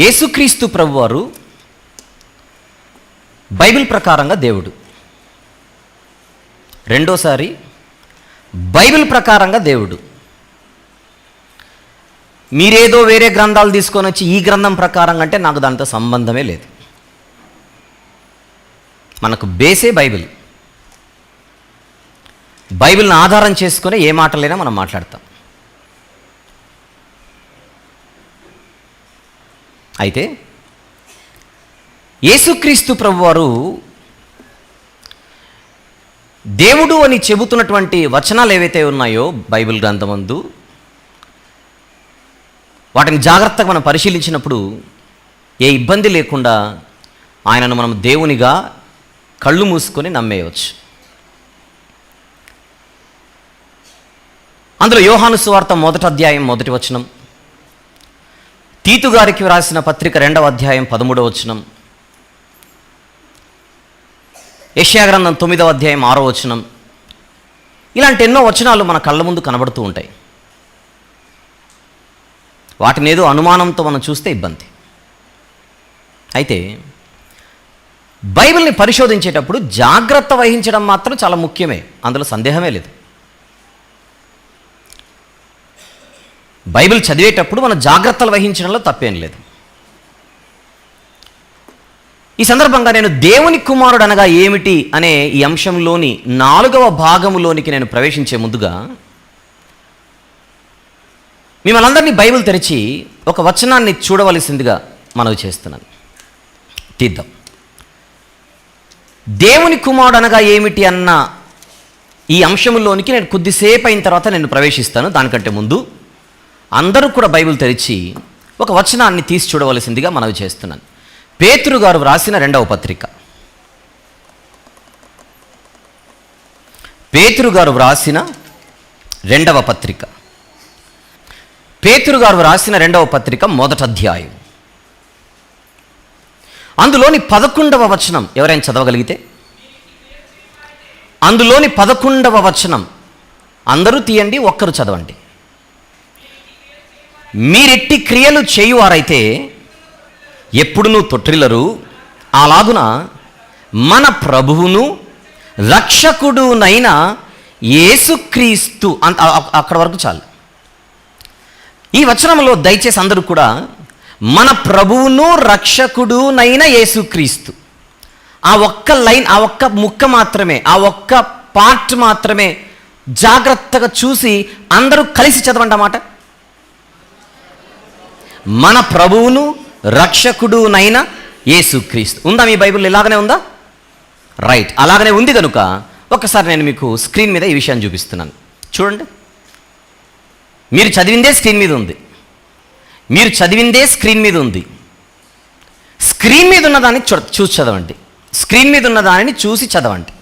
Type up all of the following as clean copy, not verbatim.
యేసుక్రీస్తు ప్రభువారు బైబిల్ ప్రకారంగా దేవుడు. రెండోసారి బైబిల్ ప్రకారంగా దేవుడు. మీరేదో వేరే గ్రంథాలు తీసుకొని వచ్చి ఈ గ్రంథం ప్రకారంగా అంటే నాకు దాంతో సంబంధమే లేదు. మనకు బేసే బైబిల్. బైబిల్ని ఆధారం చేసుకుని ఏ మాటలైనా మనం మాట్లాడతాం. అయితే యేసుక్రీస్తు ప్రభువారు దేవుడు అని చెబుతున్నటువంటి వచనాలు ఏవైతే ఉన్నాయో బైబిల్ గ్రంథమందు, వాటిని జాగ్రత్తగా మనం పరిశీలించినప్పుడు ఏ ఇబ్బంది లేకుండా ఆయనను మనం దేవునిగా కళ్ళు మూసుకొని నమ్మేయవచ్చు. అందులో యోహాను సువార్త 1వ అధ్యాయం 1వ వచనం, తీతు గారికి వ్రాసిన పత్రిక 2వ అధ్యాయం 13వ వచనం, యెషయా గ్రంథం 9వ అధ్యాయం 6వ వచనం, ఇలాంటి ఎన్నో వచనాలు మన కళ్ళ ముందు కనబడుతూ ఉంటాయి. వాటిని ఏదో అనుమానంతో మనం చూస్తే ఇబ్బంది. అయితే బైబిల్ని పరిశోధించేటప్పుడు జాగ్రత్త వహించడం మాత్రం చాలా ముఖ్యమే, అందులో సందేహమే లేదు. బైబిల్ చదివేటప్పుడు మనం జాగ్రత్తలు వహించడంలో తప్పేం లేదు. ఈ సందర్భంగా నేను దేవుని కుమారుడు అనగా ఏమిటి అనే ఈ అంశంలోని 4వ భాగములోనికి నేను ప్రవేశించే ముందుగా మిమ్మల్ని అందరినీ బైబిల్ తెరిచి ఒక వచనాన్ని చూడవలసిందిగా మనవి చేస్తున్నాను. తీద్దాం. దేవుని కుమారుడు అనగా ఏమిటి అన్న ఈ అంశంలోనికి నేను కొద్దిసేపు అయిన తర్వాత నేను ప్రవేశిస్తాను. దానికంటే ముందు అందరూ కూడా బైబిల్ తెరిచి ఒక వచనాన్ని తీసి చూడవలసిందిగా మనవి చేస్తున్నాను. పేతురు గారు వ్రాసిన 2వ పత్రిక, పేతురు గారు వ్రాసిన 2వ పత్రిక, పేతురు గారు వ్రాసిన 2వ పత్రిక 1వ అధ్యాయం, అందులోని 11వ వచనం ఎవరైనా చదవగలిగితే, అందులోని 11వ వచనం అందరూ తీయండి, ఒక్కరు చదవండి. మీరెట్టి క్రియలు చేయువారైతే ఎప్పుడునూ తొట్టిల్లరు, అలాగున మన ప్రభువును రక్షకుడునైన యేసుక్రీస్తు. అక్కడ వరకు చాలు. ఈ వచనంలో దయచేసి అందరూ కూడా మన ప్రభువును రక్షకుడునైన యేసుక్రీస్తు, ఆ ఒక్క లైన్, ఆ ఒక్క ముక్క మాత్రమే, ఆ ఒక్క పార్ట్ మాత్రమే జాగ్రత్తగా చూసి అందరూ కలిసి చదవండి అన్నమాట. మన ప్రభువును రక్షకుడునైన యేసుక్రీస్తు. ఉందా మీ బైబిల్? ఇలాగనే ఉందా? రైట్, అలాగనే ఉంది కనుక ఒకసారి నేను మీకు స్క్రీన్ మీద ఈ విషయాన్ని చూపిస్తున్నాను. చూడండి, మీరు చదివిందే స్క్రీన్ మీద ఉంది. మీరు చదివిందే స్క్రీన్ మీద ఉంది. స్క్రీన్ మీద ఉన్నదాన్ని చూసి చదవండి. స్క్రీన్ మీద ఉన్నదానిని చూసి చదవండి.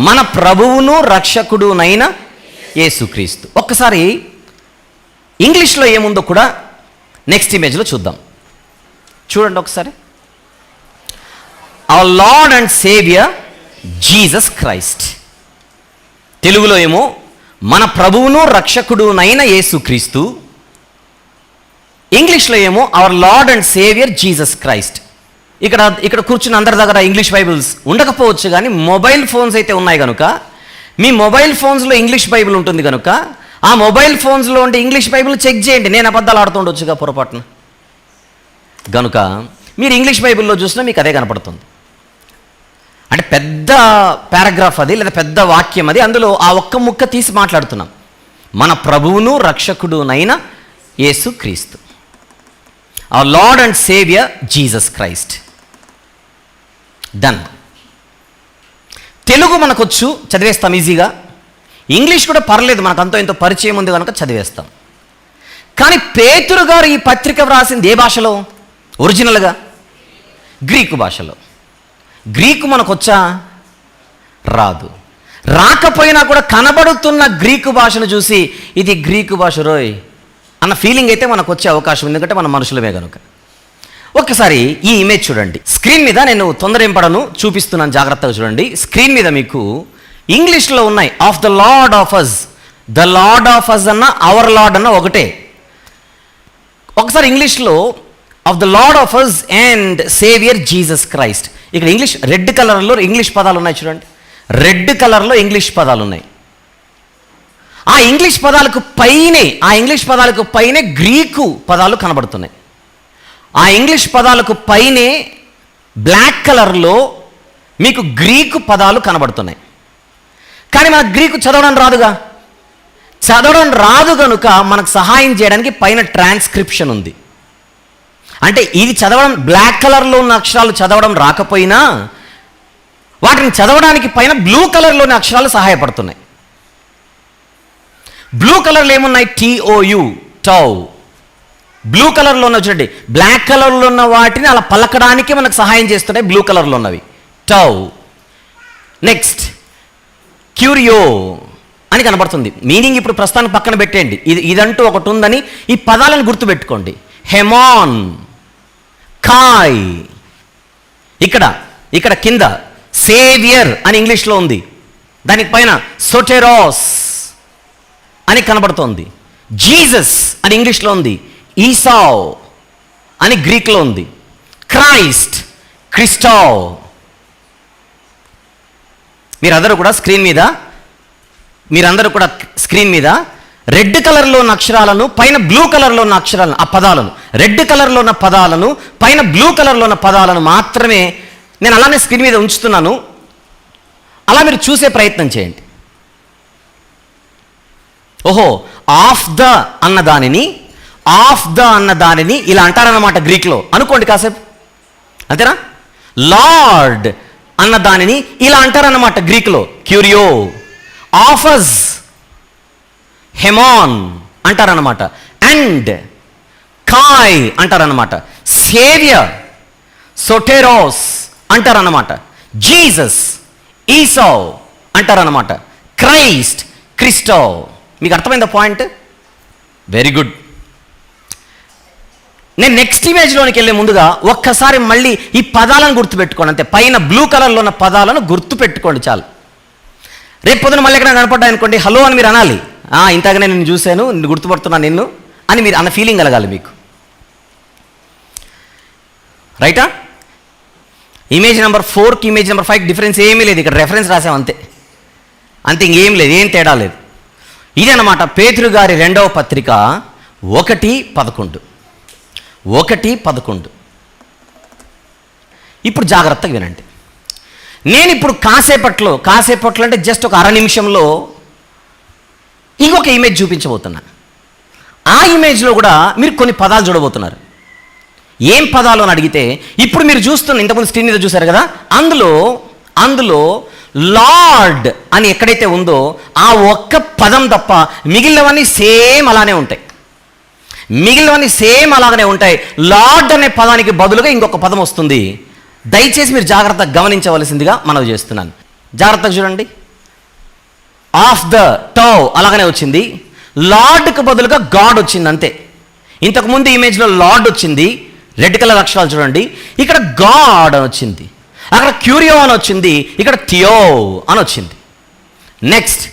మన ప్రభువును రక్షకుడునైన యేసుక్రీస్తు. ఒక్కసారి ఇంగ్లీష్లో ఏముందో కూడా నెక్స్ట్ ఇమేజ్లో చూద్దాం. చూడండి ఒకసారి. Our lord and saviour Jesus Christ. తెలుగులో ఏమో మన ప్రభువును రక్షకుడునైన యేసుక్రీస్తు. ఇంగ్లీష్లో ఏమో our lord and saviour Jesus Christ. ఇక్కడ కూర్చున్న అందరి దగ్గర ఇంగ్లీష్ బైబిల్స్ ఉండకపోవచ్చు, కానీ మొబైల్ ఫోన్స్ అయితే ఉన్నాయి కనుక మీ మొబైల్ ఫోన్స్లో ఇంగ్లీష్ బైబిల్ ఉంటుంది కనుక ఆ మొబైల్ ఫోన్స్లో ఉండే ఇంగ్లీష్ బైబిల్ చెక్ చేయండి. నేను అబద్ధాలు ఆడుతుండొచ్చుగా పొరపాటున, కనుక మీరు ఇంగ్లీష్ బైబిల్లో చూసినా మీకు అదే కనపడుతుంది. అంటే పెద్ద పారాగ్రాఫ్ అది, లేదా పెద్ద వాక్యం అది. అందులో ఆ ఒక్క ముక్క తీసి మాట్లాడుతున్నాం. మన ప్రభువును రక్షకుడునైన యేసుక్రీస్తు, our lord and saviour Jesus Christ. Done. Telugu మనకొచ్చు, చదివేస్తాం ఈజీగా. ఇంగ్లీష్ కూడా పర్లేదు, మనకు అంతో ఎంతో పరిచయం ఉంది కనుక చదివేస్తాం. కానీ పేతురు గారు ఈ పత్రిక వ్రాసింది ఏ భాషలో? ఒరిజినల్గా గ్రీకు భాషలో. గ్రీకు మనకొచ్చా? రాదు. రాకపోయినా కూడా కనబడుతున్న గ్రీకు భాషను చూసి ఇది గ్రీకు భాష రోయ్ అన్న ఫీలింగ్ అయితే మనకు వచ్చే అవకాశం ఉంది, ఎందుకంటే మన మనుషులమే కనుక. ఒక్కసారి ఈ ఇమేజ్ చూడండి. స్క్రీన్ మీద నేను తొందర ఏం పడను, చూపిస్తున్నాను, జాగ్రత్తగా చూడండి. స్క్రీన్ మీద మీకు ఇంగ్లీష్లో ఉన్నాయి. Of the lord of us, the lord of us అన్న అవర్ లార్డ్ అన్న ఒకటే. ఒకసారి ఇంగ్లీష్లో of the lord of us and saviour Jesus Christ, ఇక్కడ ఇంగ్లీష్ రెడ్ కలర్లో ఇంగ్లీష్ పదాలు ఉన్నాయి చూడండి, రెడ్ కలర్లో ఇంగ్లీష్ పదాలు ఉన్నాయి. ఆ ఇంగ్లీష్ పదాలకు పైనే గ్రీకు పదాలు కనబడుతున్నాయి. ఆ ఇంగ్లీష్ పదాలకు పైనే బ్లాక్ కలర్లో మీకు గ్రీకు పదాలు కనబడుతున్నాయి. కానీ మనకు గ్రీకు చదవడం రాదు కనుక మనకు సహాయం చేయడానికి పైన ట్రాన్స్క్రిప్షన్ ఉంది. అంటే ఇది చదవడం, బ్లాక్ కలర్లో ఉన్న అక్షరాలు చదవడం రాకపోయినా వాటిని చదవడానికి పైన బ్లూ కలర్లోని అక్షరాలు సహాయపడుతున్నాయి. బ్లూ కలర్లో ఏమున్నాయి? TOU, tau. బ్లూ కలర్లో ఉన్న చూడండి, బ్లాక్ కలర్లో ఉన్న వాటిని అలా పలకడానికి మనకు సహాయం చేస్తున్నాయి బ్లూ కలర్లో ఉన్నవి, టౌ. నెక్స్ట్ క్యూరియో అని కనబడుతుంది. మీనింగ్ ఇప్పుడు ప్రస్తుతానికి పక్కన పెట్టేయండి, ఇదంటూ ఒకటి ఉందని ఈ పదాలను గుర్తుపెట్టుకోండి. హెమాన్, కాయ్. ఇక్కడ కింద సేవియర్ అని ఇంగ్లీష్లో ఉంది, దానికి పైన సోటెరోస్ అని కనబడుతోంది. జీసస్ అని ఇంగ్లీష్లో ఉంది, ఈసావ్ అని గ్రీక్లో ఉంది. క్రైస్ట్, క్రిస్టావ్. మీరందరూ కూడా స్క్రీన్ మీద రెడ్ కలర్లో ఉన్న అక్షరాలను పైన బ్లూ కలర్లో ఉన్న అక్షరాలను, ఆ పదాలను, రెడ్ కలర్లో ఉన్న పదాలను పైన బ్లూ కలర్లో ఉన్న పదాలను మాత్రమే నేను అలానే స్క్రీన్ మీద ఉంచుతున్నాను. అలా మీరు చూసే ప్రయత్నం చేయండి. ఓహో, ఆఫ్ ద అన్న దానిని ఇలా అంటారన్నమాట గ్రీక్లో అనుకోండి కాసేపు, అంతేనా? లార్డ్ అన్న దానిని ఇలా అంటారన్నమాట గ్రీక్లో, క్యూరియో. ఆఫస్, హెమాన్ అంటారన్నమాట. అండ్ కాయ్ అంటారన్నమాట. సేవియర్, సోటెరోస్ అంటారన్నమాట. జీసస్, ఈసావ్ అంటారన్నమాట. క్రైస్ట్, క్రిస్టో. మీకు అర్థమైందా పాయింట్? Very good. నేను నెక్స్ట్ ఇమేజ్లోనికి వెళ్ళే ముందుగా ఒక్కసారి మళ్ళీ ఈ పదాలను గుర్తుపెట్టుకోండి, అంతే. పైన బ్లూ కలర్లో ఉన్న పదాలను గుర్తుపెట్టుకోండి చాలు. రేపు పొద్దున మళ్ళీ ఎక్కడ కనపడ్డాయి అనుకోండి, హలో అని మీరు అనాలి. ఇంతగానే నేను చూశాను, నిన్ను గుర్తుపడుతున్నాను నిన్ను అని మీరు అన్న ఫీలింగ్ కలగాలి మీకు. రైటా? ఇమేజ్ నెంబర్ 4కి ఇమేజ్ నెంబర్ 5కి డిఫరెన్స్ ఏమీ లేదు, ఇక్కడ రెఫరెన్స్ రాసాం అంతే, ఇంకేం లేదు, ఏం తేడా లేదు. ఇదన్నమాట పేతురు గారి 2వ పత్రిక 1:11. ఇప్పుడు జాగ్రత్తగా వినండి. నేను ఇప్పుడు కాసేపట్లో అంటే జస్ట్ ఒక అర నిమిషంలో ఇంకొక ఇమేజ్ చూపించబోతున్నా. ఆ ఇమేజ్లో కూడా మీరు కొన్ని పదాలు చూడబోతున్నారు. ఏం పదాలు అని అడిగితే, ఇప్పుడు మీరు చూస్తున్న, ఇంతకుముందు స్క్రీన్ మీద చూశారు కదా, అందులో లార్డ్ అని ఎక్కడైతే ఉందో ఆ ఒక్క పదం తప్ప మిగిలినవన్నీ సేమ్ అలానే ఉంటాయి. లార్డ్ అనే పదానికి బదులుగా ఇంకొక పదం వస్తుంది. దయచేసి మీరు జాగ్రత్తగా గమనించవలసిందిగా మనవి చేస్తున్నాను. జాగ్రత్తగా చూడండి. ఆఫ్ ద, టౌ అలాగనే వచ్చింది. లార్డ్కి బదులుగా గాడ్ వచ్చింది అంతే. ఇంతకుముందు ఇమేజ్లో లార్డ్ వచ్చింది, రెడ్ కలర్ అక్షరాలు చూడండి. ఇక్కడ గాడ్ అని వచ్చింది, అక్కడ క్యూరియో అని వచ్చింది, ఇక్కడ థియో అని వచ్చింది. Next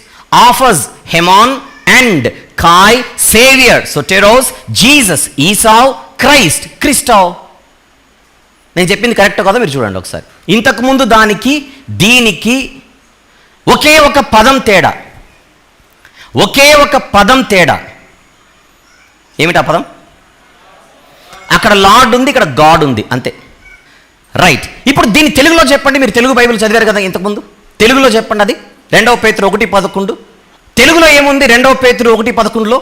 offers, హెమాన్, and Kai, saviour, సోటెరోస్, Jesus, ఈసావ్, Christ, క్రిస్టావ్. నేను చెప్పింది కరెక్ట్ కదా? మీరు చూడండి ఒకసారి. ఇంతకుముందు దీనికి ఒకే ఒక పదం తేడా. ఏమిటి ఆ పదం? అక్కడ లార్డ్ ఉంది, ఇక్కడ గాడ్ ఉంది, అంతే. రైట్. ఇప్పుడు దీన్ని తెలుగులో చెప్పండి. మీరు తెలుగు బైబిల్ చదివారు కదా ఇంతకుముందు, తెలుగులో చెప్పండి. అది 2 పేతురు 1:11. తెలుగులో ఏముంది 2 పేతురు 1:11లో?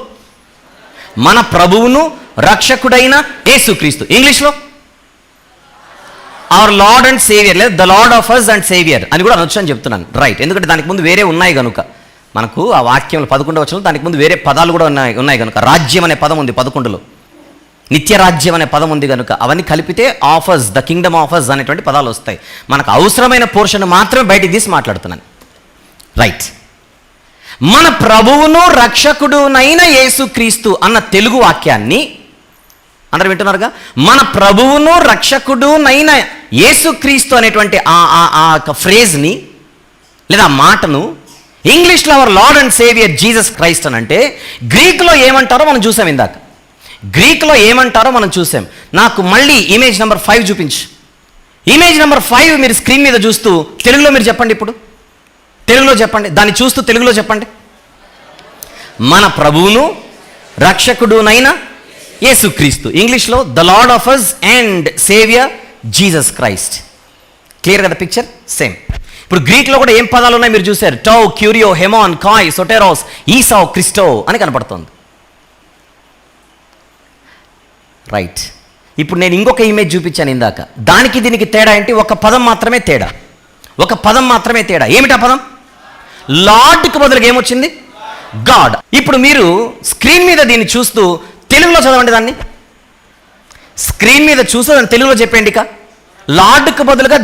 మన ప్రభువును రక్షకుడైన యేసుక్రీస్తు. ఇంగ్లీష్లో అవర్ లార్డ్ అండ్ సేవియర్, లేదా the lord of us and saviour అని కూడా అనొచ్చు అని చెప్తున్నాను. రైట్. ఎందుకంటే దానికి ముందు వేరే ఉన్నాయి కనుక, మనకు ఆ వాక్యంలో 11వ వచనంలో దానికి ముందు వేరే పదాలు కూడా ఉన్నాయి కనుక. రాజ్యం అనే పదం ఉంది 11లో, నిత్య రాజ్యం అనే పదం ఉంది కనుక అవన్నీ కలిపితే ఆఫర్స్, ద కింగ్డమ్ ఆఫర్స్ అనేటువంటి పదాలు వస్తాయి. మనకు అవసరమైన పోర్షన్ మాత్రమే బయటికి తీసి మాట్లాడుతున్నాను. రైట్. మన ప్రభువును రక్షకుడునైన యేసుక్రీస్తు అన్న తెలుగు వాక్యాన్ని అందరూ వింటున్నారుగా? మన ప్రభువును రక్షకుడునైన యేసుక్రీస్తు అనేటువంటి ఆ ఫ్రేజ్ని లేదా మాటను ఇంగ్లీష్లో our lord and saviour Jesus Christ అని అంటే, గ్రీక్లో ఏమంటారో మనం చూసాం ఇందాక. గ్రీక్లో ఏమంటారో మనం చూసాం. నాకు మళ్ళీ ఇమేజ్ నెంబర్ 5 చూపించు. ఇమేజ్ నెంబర్ 5 మీరు స్క్రీన్ మీద చూస్తూ తెలుగులో మీరు చెప్పండి. ఇప్పుడు తెలుగులో చెప్పండి, దాన్ని చూస్తూ తెలుగులో చెప్పండి. మన ప్రభువును రక్షకుడునైన యేసుక్రీస్తు. ఇంగ్లీష్లో the lord of us and saviour Jesus Christ. Clear కదా పిక్చర్? సేమ్. ఇప్పుడు గ్రీక్లో కూడా ఏం పదాలు ఉన్నాయి మీరు చూశారు. టౌ, క్యూరియో, హెమాన్, కాయ్, సొటెరోస్, ఈసావ్, క్రిస్టో అని కనపడుతుంది. రైట్. ఇప్పుడు నేను ఇంకొక ఇమేజ్ చూపించాను ఇందాక. దానికి దీనికి తేడా ఏంటి? ఒక పదం మాత్రమే తేడా. ఒక పదం మాత్రమే తేడా. ఏమిటా పదం? లార్డ్కి బదులుగా ఏమొచ్చింది? గాడ్. ఇప్పుడు మీరు స్క్రీన్ మీద దీన్ని చూస్తూ తెలుగులో చదవండి. దాన్ని స్క్రీన్ మీద చూస్తూ దాన్ని తెలుగులో చెప్పండి. ఇక లార్డ్కి బదులుగా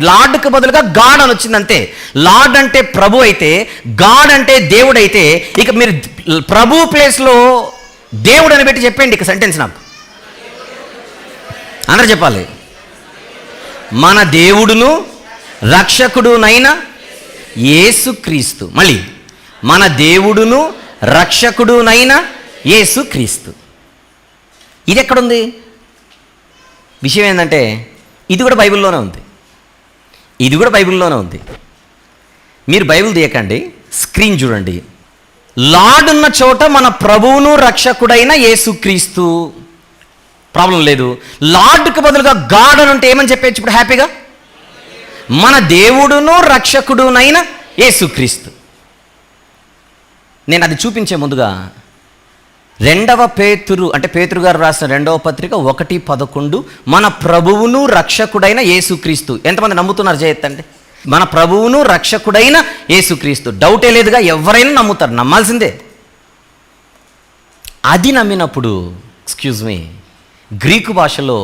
లార్డ్కి బదులుగా గాడ్ అని వచ్చింది అంతే. లార్డ్ అంటే ప్రభు అయితే, గాడ్ అంటే దేవుడు అయితే, ఇక మీరు ప్రభు ప్లేస్లో దేవుడు అని పెట్టి చెప్పండి. ఇక సెంటెన్స్ నాకు అందరూ చెప్పాలి. మన దేవుడును రక్షకుడునైన యేసుక్రీస్తు. మళ్ళీ మన దేవుడును రక్షకుడునైన యేసుక్రీస్తు. ఇది ఎక్కడుంది? విషయం ఏంటంటే ఇది కూడా బైబిల్లోనే ఉంది. ఇది కూడా బైబిల్లోనే ఉంది. మీరు బైబిల్ తీయకండి, స్క్రీన్ చూడండి. లార్డ్ ఉన్న చోట మన ప్రభువును రక్షకుడైన యేసుక్రీస్తు. ప్రాబ్లం లేదు. లార్డ్కి బదులుగా గాడ్ అని ఉంటే ఏమని చెప్పచ్చు ఇప్పుడు హ్యాపీగా? మన దేవుడును రక్షకుడునైన యేసుక్రీస్తు. నేను అది చూపించే ముందుగా 2 పేతురు అంటే పేతురు గారు రాసిన 2వ పత్రిక 1:11 మన ప్రభువును రక్షకుడైన యేసుక్రీస్తు. ఎంతమంది నమ్ముతున్నారు? చేయొద్దండి. మన ప్రభువును రక్షకుడైన యేసుక్రీస్తు. డౌటే లేదుగా, ఎవరైనా నమ్ముతారు, నమ్మాల్సిందే. అది నమ్మినప్పుడు ఎక్స్క్యూజ్ మీ, గ్రీకు భాషలో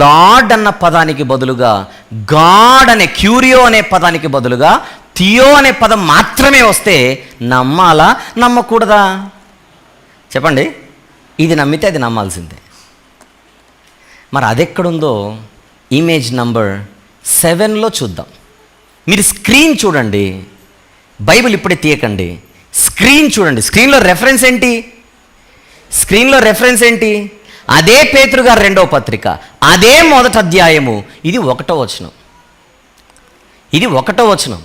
లార్డ్ అన్న పదానికి బదులుగా గాడ్ అనే క్యూరియో అనే పదానికి బదులుగా థియో అనే పదం మాత్రమే వస్తే నమ్మాలా నమ్మకూడదా? చెప్పండి. ఇది నమ్మితే అది నమ్మాల్సిందే. మరి అదెక్కడుందో ఇమేజ్ నంబర్ 7లో చూద్దాం. మీరు స్క్రీన్ చూడండి, బైబిల్ ఇప్పుడే తీయకండి. స్క్రీన్ చూడండి. స్క్రీన్లో రెఫరెన్స్ ఏంటి? స్క్రీన్లో రెఫరెన్స్ ఏంటి? అదే పేతురు గారు 2వ పత్రిక, అదే 1వ అధ్యాయము. ఇది 1వ వచనం. ఇది 1వ వచనం.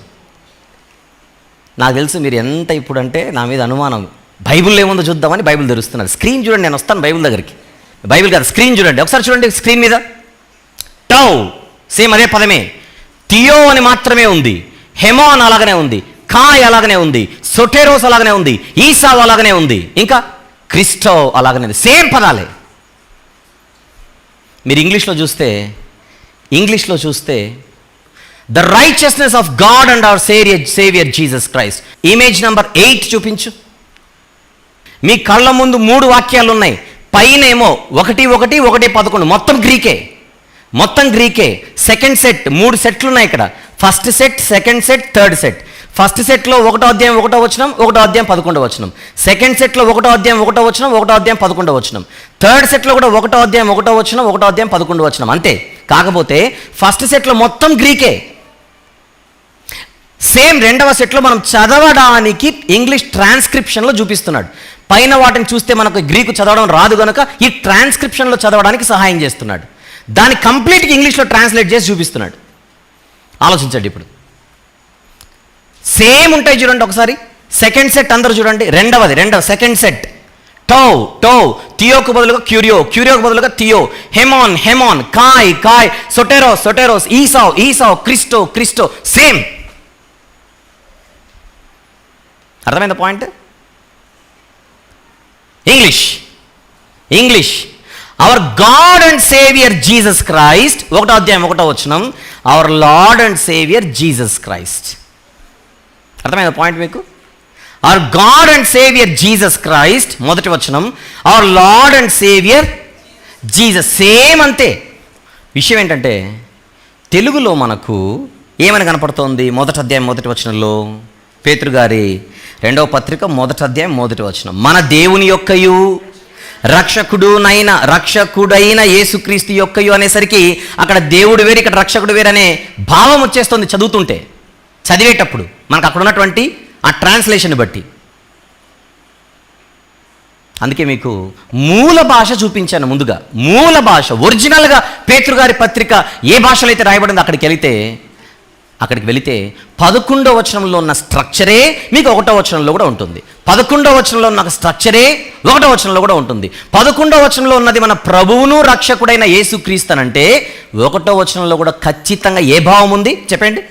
నాకు తెలుసు మీరు ఎంత ఇప్పుడంటే నా మీద అనుమానం. బైబిల్ ఏముందో చూద్దామని బైబిల్ తెరుస్తున్నారు. స్క్రీన్ చూడండి, నేను వస్తాను బైబిల్ దగ్గరికి. బైబిల్ కాదు, స్క్రీన్ చూడండి. ఒకసారి చూడండి స్క్రీన్ మీద. టౌ సేమ్ అదే పదమే. థియో అని మాత్రమే ఉంది. హెమాన్ అలాగనే ఉంది. కాయ్ అలాగనే ఉంది. సొటెరోస్ అలాగనే ఉంది. ఈసావ్ అలాగనే ఉంది. ఇంకా క్రిస్టో అలాగనే ఉంది. సేమ్ పదాలే. మీరు ఇంగ్లీష్లో చూస్తే the righteousness of God and our saviour Jesus Christ. Image number 8 చూపించు. మీ కళ్ళ ముందు 3 వాక్యాలు ఉన్నాయి. పైనేమో 1:11 మొత్తం గ్రీకే. సెకండ్ సెట్ 3 సెట్లు ఉన్నాయి ఇక్కడ. First set, second set, third set. First సెట్లో 1వ అధ్యాయం 1వ వచనం, 1వ అధ్యాయం 11వ వచనం. సెకండ్ సెట్లో 1వ అధ్యాయం 1వ వచనం, 1వ అధ్యాయం 11వ వచనం. థర్డ్ సెట్లో కూడా 1వ అధ్యాయం 1వ వచనం, 1వ అధ్యాయం 11వ వచనం. అంతే. కాకపోతే ఫస్ట్ సెట్లో మొత్తం గ్రీకే. సేమ్ 2వ సెట్లో మనం చదవడానికి ఇంగ్లీష్ ట్రాన్స్క్రిప్షన్లో చూపిస్తున్నాడు. పైన వాటిని చూస్తే మనకు గ్రీకు చదవడం రాదు కనుక ఈ ట్రాన్స్క్రిప్షన్లో చదవడానికి సహాయం చేస్తున్నాడు. దాన్ని కంప్లీట్గా ఇంగ్లీష్లో ట్రాన్స్లేట్ చేసి చూపిస్తున్నాడు. ఆలోచించండి. ఇప్పుడు సేమ్ ఉంటాయి చూడండి ఒకసారి. సెకండ్ సెట్ అందరూ చూడండి. సెకండ్ సెట్ టౌ థియోకు బదులుగా క్యూరియోకు బదులుగా థియో. హెమాన్ కాయ్ సొటెరోస్ ఈసావ్ క్రిస్టో. సేమ్. అర్థమైందా point? English our God and saviour Jesus Christ. 1వ అధ్యాయం 1వ వచనం. Our lord and saviour Jesus Christ. అర్థమైందా పాయింట్ మీకు? Our God and saviour Jesus Christ 1వ వచనం. Our lord and saviour Jesus. Same అంతే. విషయం ఏంటంటే తెలుగులో మనకు ఏమని కనపడుతోంది? 1వ అధ్యాయం 1వ వచనంలో పేతురు గారి 2వ పత్రిక 1వ అధ్యాయం 1వ వచనం. మన దేవుని యొక్కయు రక్షకుడైన యేసుక్రీస్తు యొక్కయు అనేసరికి అక్కడ దేవుడు వేరు, ఇక్కడ రక్షకుడు వేరు అనే భావం వచ్చేస్తుంది చదివేటప్పుడు మనకు అక్కడ ఉన్నటువంటి ఆ ట్రాన్స్లేషన్ బట్టి. అందుకే మీకు మూల భాష చూపించాను ముందుగా. మూల భాష ఒరిజినల్గా పేతురు గారి పత్రిక ఏ భాషలో అయితే రాయబడిందో అక్కడికి వెళితే 11వ వచనంలో ఉన్న స్ట్రక్చరే మీకు 1వ వచనంలో కూడా ఉంటుంది. 11వ వచనంలో ఉన్న స్ట్రక్చరే 1వ వచనంలో కూడా ఉంటుంది. 11వ వచనంలో ఉన్నది మన ప్రభువును రక్షకుడైన యేసుక్రీస్తునంటే 1వ వచనంలో కూడా ఖచ్చితంగా ఏ భావం ఉంది చెప్పండి?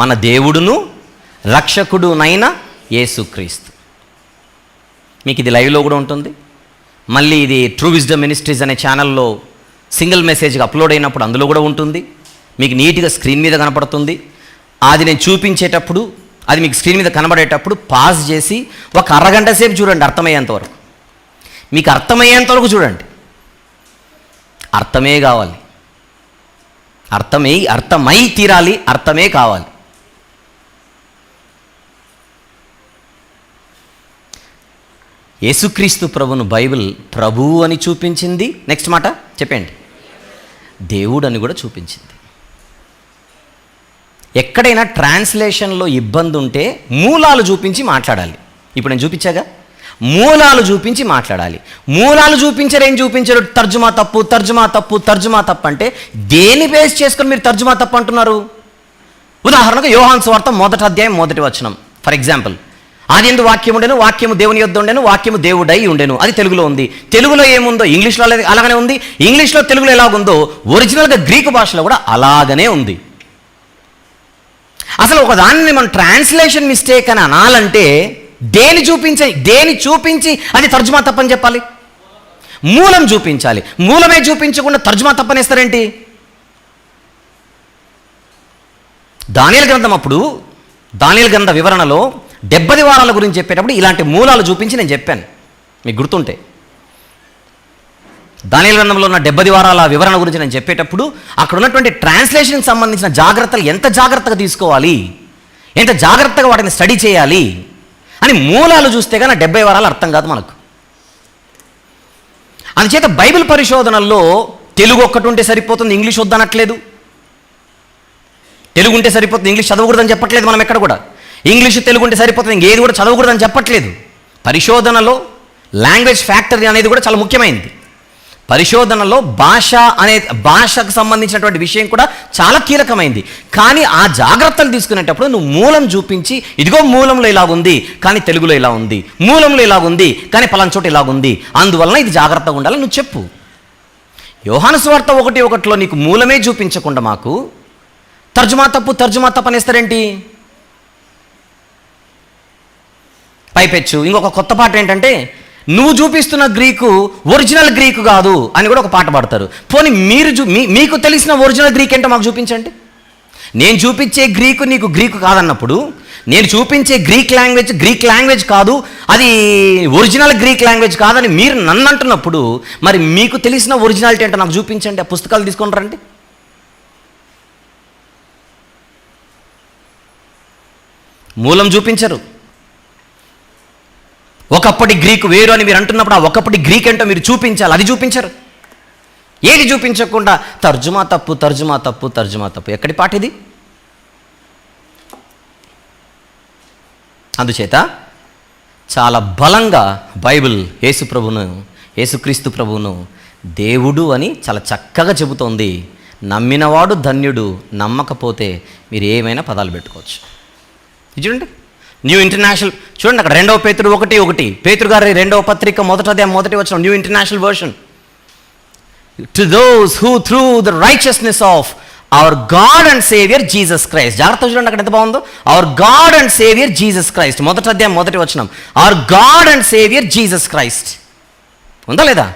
మన దేవుడును రక్షకుడునైన యేసుక్రీస్తు. మీకు ఇది లైవ్లో కూడా ఉంటుంది. మళ్ళీ ఇది ట్రూ విజ్డమ్ మినిస్ట్రీస్ అనే ఛానల్లో సింగిల్ మెసేజ్గా అప్లోడ్ అయినప్పుడు అందులో కూడా ఉంటుంది. మీకు నీట్గా స్క్రీన్ మీద కనపడుతుంది. అది నేను చూపించేటప్పుడు అది మీకు స్క్రీన్ మీద కనబడేటప్పుడు పాజ్ చేసి ఒక అరగంట సేపు చూడండి, అర్థమయ్యేంతవరకు. మీకు అర్థమయ్యేంతవరకు చూడండి. అర్థమే కావాలి, అర్థమై తీరాలి, అర్థమే కావాలి. యేసుక్రీస్తు ప్రభును బైబిల్ ప్రభువు అని చూపించింది. నెక్స్ట్ మాట చెప్పండి, దేవుడు అని కూడా చూపించింది. ఎక్కడైనా ట్రాన్స్లేషన్లో ఇబ్బంది ఉంటే మూలాలు చూపించి మాట్లాడాలి. ఇప్పుడు నేను చూపించాగా, మూలాలు చూపించి మాట్లాడాలి. మూలాలు చూపించరు, ఏం చూపించరు? తర్జుమా తప్పు, తర్జుమా తప్పు, తర్జుమా తప్పు అంటే దేని బేస్ చేసుకొని మీరు తర్జుమా తప్పు అంటున్నారు? ఉదాహరణకు యోహాను సువార్త 1వ అధ్యాయం 1వ వచనం. ఫర్ ఎగ్జాంపుల్, ఆది యందు వాక్యం ఉండెను, వాక్యము దేవుని యొద్ద ఉండెను, వాక్యము దేవుడై ఉండెను. అది తెలుగులో ఉంది. తెలుగులో ఏముందో ఇంగ్లీష్లో అలాగనే ఉంది. ఇంగ్లీష్లో తెలుగులో ఎలాగుందో ఒరిజినల్గా గ్రీకు భాషలో కూడా అలాగనే ఉంది. అసలు ఒక దానిని మనం ట్రాన్స్లేషన్ మిస్టేక్ అని అనాలంటే దేని చూపించి అది తర్జుమా తప్పని చెప్పాలి? మూలం చూపించాలి. మూలమే చూపించకుండా తర్జుమా తప్పనేస్తారేంటి? దానియేలు గ్రంథ వివరణలో 70 వారాల గురించి చెప్పేటప్పుడు ఇలాంటి మూలాలు చూపించి నేను చెప్పాను, మీకు గుర్తుంటే. దానియేలు గ్రంథంలో ఉన్న 70 వారాల వివరణ గురించి నేను చెప్పేటప్పుడు అక్కడ ఉన్నటువంటి ట్రాన్స్లేషన్కి సంబంధించిన జాగ్రత్తలు ఎంత జాగ్రత్తగా తీసుకోవాలి, ఎంత జాగ్రత్తగా వాటిని స్టడీ చేయాలి అని మూలాలు చూస్తే కానీ 70 వారాలు అర్థం కాదు మనకు. అందుచేత బైబిల్ పరిశోధనల్లో తెలుగు ఒక్కటి ఉంటే సరిపోతుంది, ఇంగ్లీష్ వద్దనట్లేదు. తెలుగు ఉంటే సరిపోతుంది, ఇంగ్లీష్ చదవకూడదని చెప్పట్లేదు మనం ఎక్కడ కూడా. ఇంగ్లీష్ తెలుగు ఉంటే సరిపోతుంది, ఇంకేది కూడా చదవకూడదని చెప్పట్లేదు. పరిశోధనలో లాంగ్వేజ్ ఫ్యాక్టరీ అనేది కూడా చాలా ముఖ్యమైనది. పరిశోధనలో భాషకు సంబంధించినటువంటి విషయం కూడా చాలా కీలకమైంది. కానీ ఆ జాగ్రత్తలు తీసుకునేటప్పుడు నువ్వు మూలం చూపించి, ఇదిగో మూలంలో ఇలాగుంది కానీ తెలుగులో ఇలా ఉంది, మూలంలో ఇలాగుంది కానీ పలానా చోట ఇలాగుంది, అందువలన ఇది జాగ్రత్తగా ఉండాలని నువ్వు చెప్పు. యోహాను సువార్త 1:1 నీకు మూలమే చూపించకుండా మాకు తర్జుమా తప్పు అనేస్తారేంటి? పైపెచ్చు ఇంకొక కొత్త పాట ఏంటంటే, నువ్వు చూపిస్తున్న గ్రీకు ఒరిజినల్ గ్రీకు కాదు అని కూడా ఒక పాట పాడతారు. పోనీ మీకు తెలిసిన ఒరిజినల్ గ్రీక్ ఏంటో మాకు చూపించండి. నేను చూపించే గ్రీకు నీకు గ్రీకు కాదన్నప్పుడు, నేను చూపించే గ్రీక్ లాంగ్వేజ్ కాదు, అది ఒరిజినల్ గ్రీక్ లాంగ్వేజ్ కాదని మీరు నన్ను అంటున్నప్పుడు, మరి మీకు తెలిసిన ఒరిజినాలిటీ ఏంటో నాకు చూపించండి. ఆ పుస్తకాలు తీసుకొని రండి. మూలం చూపించరు. ఒకప్పటి గ్రీకు వేరు అని మీరు అంటున్నప్పుడు ఆ ఒకప్పటి గ్రీక్ ఏంటో మీరు చూపించాలి, అది చూపించరు. ఏది చూపించకుండా తర్జుమా తప్పు. ఎక్కడి పాట ఇది? అందుచేత చాలా బలంగా బైబిల్ యేసుక్రీస్తు ప్రభువును దేవుడు అని చాలా చక్కగా చెబుతోంది. నమ్మినవాడు ధన్యుడు, నమ్మకపోతే మీరు ఏమైనా పదాలు పెట్టుకోవచ్చు. చూడండి, న్యూ ఇంటర్నేషనల్ చూడండి, అక్కడ 2 పేతురు 1:1, పేతురు గారి 2వ పత్రిక 1వ అధ్యాయం 1వ వచనం, new international version. To those who through the righteousness of our God and saviour Jesus Christ. జాగ్రత్త చూడండి అక్కడ ఎంత బాగుందో. Our God and saviour Jesus Christ, 1వ అధ్యాయం 1వ వచనం. Our God and saviour Jesus Christ ఉందా లేదా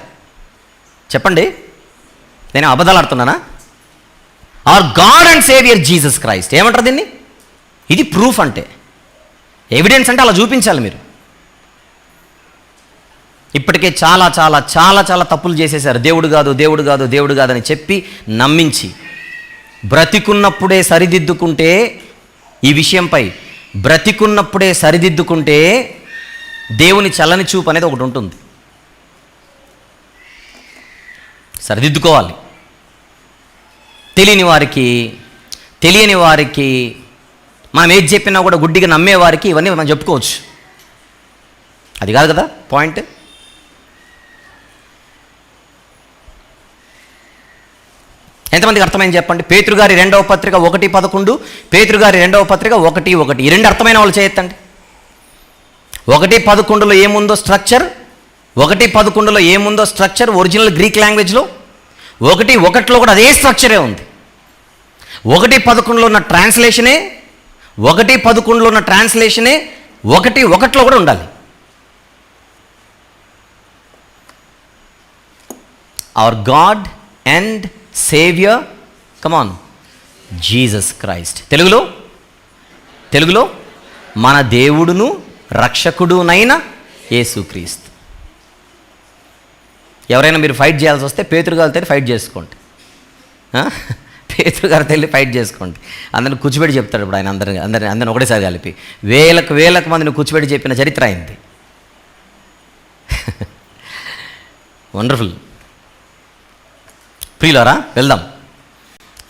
చెప్పండి? నేను అబద్ధాలు ఆడుతున్నానా? Our God and saviour Jesus Christ ఏమంటారు దీన్ని? ఇది ప్రూఫ్ అంటే, ఎవిడెన్స్ అంటే అలా చూపించాలి మీరు. ఇప్పటికే చాలా చాలా చాలా చాలా తప్పులు చేసేశారు. దేవుడు కాదు అని చెప్పి నమ్మించి బ్రతికున్నప్పుడే సరిదిద్దుకుంటే, ఈ విషయంపై బ్రతికున్నప్పుడే సరిదిద్దుకుంటే దేవుని చల్లని చూపు అనేది ఒకటి ఉంటుంది. సరిదిద్దుకోవాలి. తెలియని వారికి మనం ఏది చెప్పినా కూడా గుడ్డిగా నమ్మేవారికి ఇవన్నీ మనం చెప్పుకోవచ్చు. అది కాదు కదా పాయింట్. ఎంతమందికి అర్థమైంది చెప్పండి? పేతురుగారి 2వ పత్రిక 1:11, పేతురుగారి 2వ పత్రిక 1:1. ఈ 2 అర్థమైన వాళ్ళు చేయొద్దండి. 1:11లో ఏముందో స్ట్రక్చర్, 1:11లో ఏముందో స్ట్రక్చర్ ఒరిజినల్ గ్రీక్ లాంగ్వేజ్లో, 1:1లో కూడా అదే స్ట్రక్చరే ఉంది. 1:11లో ఉన్న ట్రాన్స్లేషనే 1:11లో ఉన్న ట్రాన్స్లేషనే 1:1లో కూడా ఉండాలి. Hour God and saviour, come on, Jesus Christ. తెలుగులో మన దేవుడును రక్షకుడునైన యేసుక్రీస్తు. ఎవరైనా మీరు ఫైట్ చేయాల్సి వస్తే పేతురుగారితో ఫైట్ చేసుకోండి. పేతురుగారితో వెళ్ళి ఫైట్ చేసుకోండి. అందరిని కూర్చోబెట్టి చెప్తాడు ఇప్పుడు ఆయన. అందరిని ఒకటేసారి కలిపి వేలకు మందిని కూర్చోబెట్టి చెప్పిన చరిత్ర అయింది. వండర్ఫుల్. ప్రియులారా, వెళ్దాం.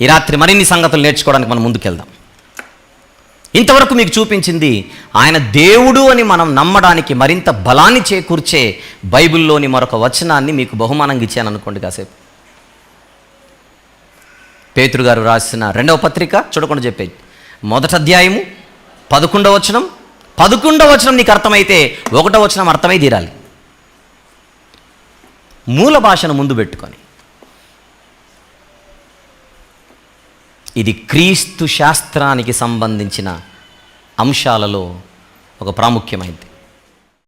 ఈ రాత్రి మరిన్ని సంగతులు నేర్చుకోవడానికి మనం ముందుకెళ్దాం. ఇంతవరకు మీకు చూపించింది ఆయన దేవుడు అని మనం నమ్మడానికి మరింత బలాన్ని చేకూర్చే బైబిల్లోని మరొక వచనాన్ని మీకు బహుమానంగా ఇచ్చాను అనుకోండి. కాసేపు పేతురుగారు రాసిన 2వ పత్రిక చూడకుండా చెప్పేది 1వ అధ్యాయము 11వ వచనం. 11వ వచనం నీకు అర్థమైతే 1వ వచనం అర్థమై తీరాలి. మూల భాషను ముందు పెట్టుకొని ఇది క్రీస్తు శాస్త్రానికి సంబంధించిన అంశాలలో ఒక ప్రాముఖ్యమైనది.